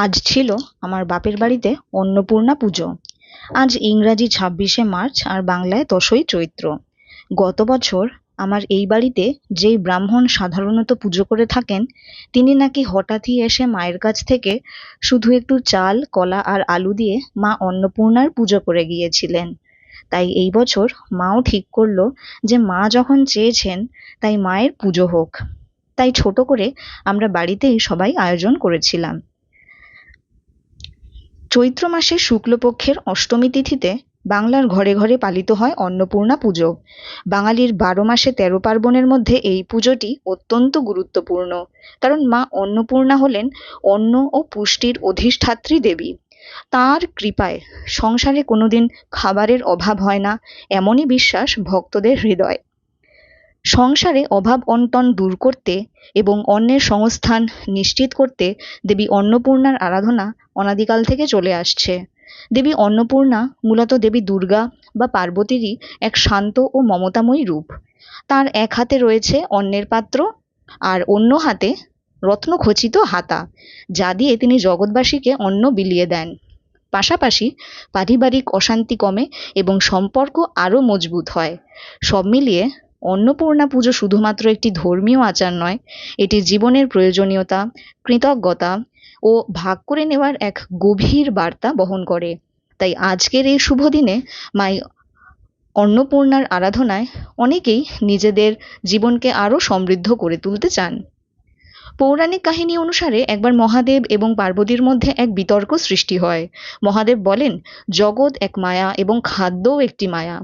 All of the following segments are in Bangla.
আজ ছিল আমার বাপের বাড়িতে অন্নপূর্ণা পুজো। আজ ইংরাজি ২৬শে মার্চ আর বাংলায় ১০ই চৈত্র। গত বছর আমার এই বাড়িতে যেই ব্রাহ্মণ সাধারণত পুজো করে থাকেন, তিনি নাকি হঠাৎই এসে মায়ের কাছ থেকে শুধু একটু চাল, কলা আর আলু দিয়ে মা অন্নপূর্ণার পুজো করে গিয়েছিলেন। তাই এই বছর মাও ঠিক করলো যে মা যখন চেয়েছেন তাই মায়ের পুজো হোক। তাই ছোট করে আমরা বাড়িতেই সবাই আয়োজন করেছিলাম। চৈত্র মাসের শুক্লপক্ষের অষ্টমী তিথিতে বাংলার ঘরে ঘরে পালিত হয় অন্নপূর্ণা পুজো। বাঙালির ১২ মাসে ১৩ পার্বণের মধ্যে এই পুজোটি অত্যন্ত গুরুত্বপূর্ণ, কারণ মা অন্নপূর্ণা হলেন অন্ন ও পুষ্টির অধিষ্ঠাত্রী দেবী। তাঁর কৃপায় সংসারে কোনোদিন খাবারের অভাব হয় না, এমনই বিশ্বাস ভক্তদের হৃদয়। সংসারে অভাব অনটন দূর করতে এবং অন্নের সংস্থান নিশ্চিত করতে দেবী অন্নপূর্ণার আরাধনা অনাদিকাল থেকে চলে আসছে। দেবী অন্নপূর্ণা মূলত দেবী দুর্গা বা পার্বতীরই এক শান্ত ও মমতাময়ী রূপ। তার এক হাতে রয়েছে অন্নের পাত্র আর অন্য হাতে রত্নখচিত হাতা, যা দিয়ে তিনি জগৎবাসীকে অন্ন বিলিয়ে দেন। পাশাপাশি পারিবারিক অশান্তি কমে এবং সম্পর্ক আরও মজবুত হয়। সব মিলিয়ে অন্নপূর্ণা পুজো শুধুমাত্র একটি ধর্মীয় আচার নয়, এটি জীবনের প্রয়োজনীয়তা, কৃতজ্ঞতা ও ভাগ করে নেওয়ার এক গভীর বার্তা বহন করে। তাই আজকের এই শুভ দিনে মাই অন্নপূর্ণার আরাধনায় অনেকেই নিজেদের জীবনকে আরও সমৃদ্ধ করে তুলতে চান। পৌরাণিক কাহিনী অনুসারে একবার মহাদেব এবং পার্বতীর মধ্যে এক বিতর্ক সৃষ্টি হয়। মহাদেব বলেন, জগৎ এক মায়া এবং খাদ্যও একটি মায়া।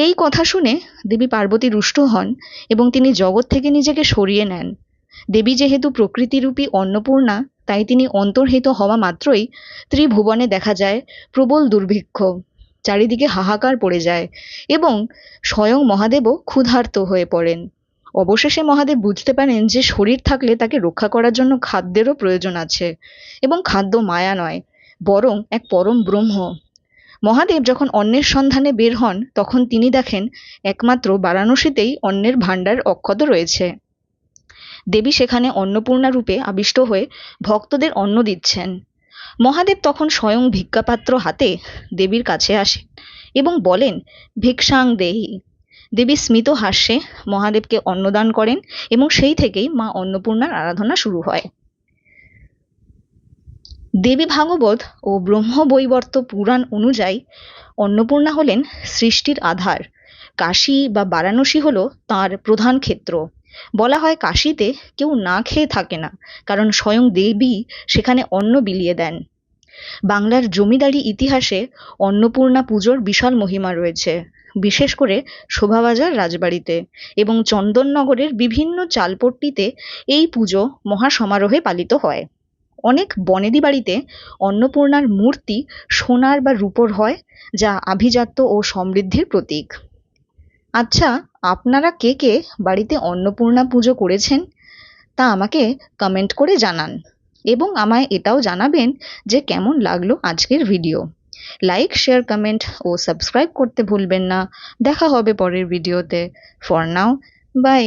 এই কথা শুনে দেবী পার্বতী রুষ্ট হন এবং তিনি জগৎ থেকে নিজেকে সরিয়ে নেন। দেবী যেহেতু প্রকৃতিরূপী অন্নপূর্ণা, তাই তিনি অন্তর্হিত হওয়া মাত্রই ত্রিভুবনে দেখা যায় প্রবল দুর্ভিক্ষ, চারিদিকে হাহাকার পড়ে যায় এবং স্বয়ং মহাদেবও ক্ষুধার্ত হয়ে পড়েন। অবশেষে মহাদেব বুঝতে পারেন যে শরীর থাকলে তাকে রক্ষা করার জন্য খাদ্যেরও প্রয়োজন আছে, এবং খাদ্য মায়া নয়, বরং এক পরম ব্রহ্ম। মহাদেব যখন অন্নের সন্ধানে বের হন, তখন তিনি দেখেন একমাত্র বারাণসীতেই অন্নের ভাণ্ডার অক্ষত রয়েছে। দেবী সেখানে অন্নপূর্ণা রূপে আবিষ্ট হয়ে ভক্তদের অন্ন দিচ্ছেন। মহাদেব তখন স্বয়ং ভিক্ষাপাত্র হাতে দেবীর কাছে আসেন এবং বলেন, ভিক্ষাং দেহি। দেবী স্মিত হাস্যে মহাদেবকে অন্নদান করেন এবং সেই থেকেই মা অন্নপূর্ণার আরাধনা শুরু হয়। দেবী ভাগবত ও ব্রহ্মবৈবর্ত পুরাণ অনুযায়ী অন্নপূর্ণা হলেন সৃষ্টির আধার। কাশী বা বারাণসী হল তাঁর প্রধান ক্ষেত্র। বলা হয় কাশীতে কেউ না খেয়ে থাকে না, কারণ স্বয়ং দেবী সেখানে অন্ন বিলিয়ে দেন। বাংলার জমিদারি ইতিহাসে অন্নপূর্ণা পুজোর বিশাল মহিমা রয়েছে, বিশেষ করে শোভাবাজার রাজবাড়িতে এবং চন্দননগরের বিভিন্ন চালপট্টিতে এই পুজো মহাসমারোহে পালিত হয়। অনেক বনেদি বাড়িতে অন্নপূর্ণার মূর্তি সোনার বা রূপোর হয়, যা আভিজাত্য ও সমৃদ্ধির প্রতীক। আচ্ছা, আপনারা কে কে বাড়িতে অন্নপূর্ণা পুজো করেছেন তা আমাকে কমেন্ট করে জানান, এবং আমায় এটাও জানাবেন যে কেমন লাগলো আজকের ভিডিও। লাইক, শেয়ার, কমেন্ট ও সাবস্ক্রাইব করতে ভুলবেন না। দেখা হবে পরের ভিডিওতে। For now, by.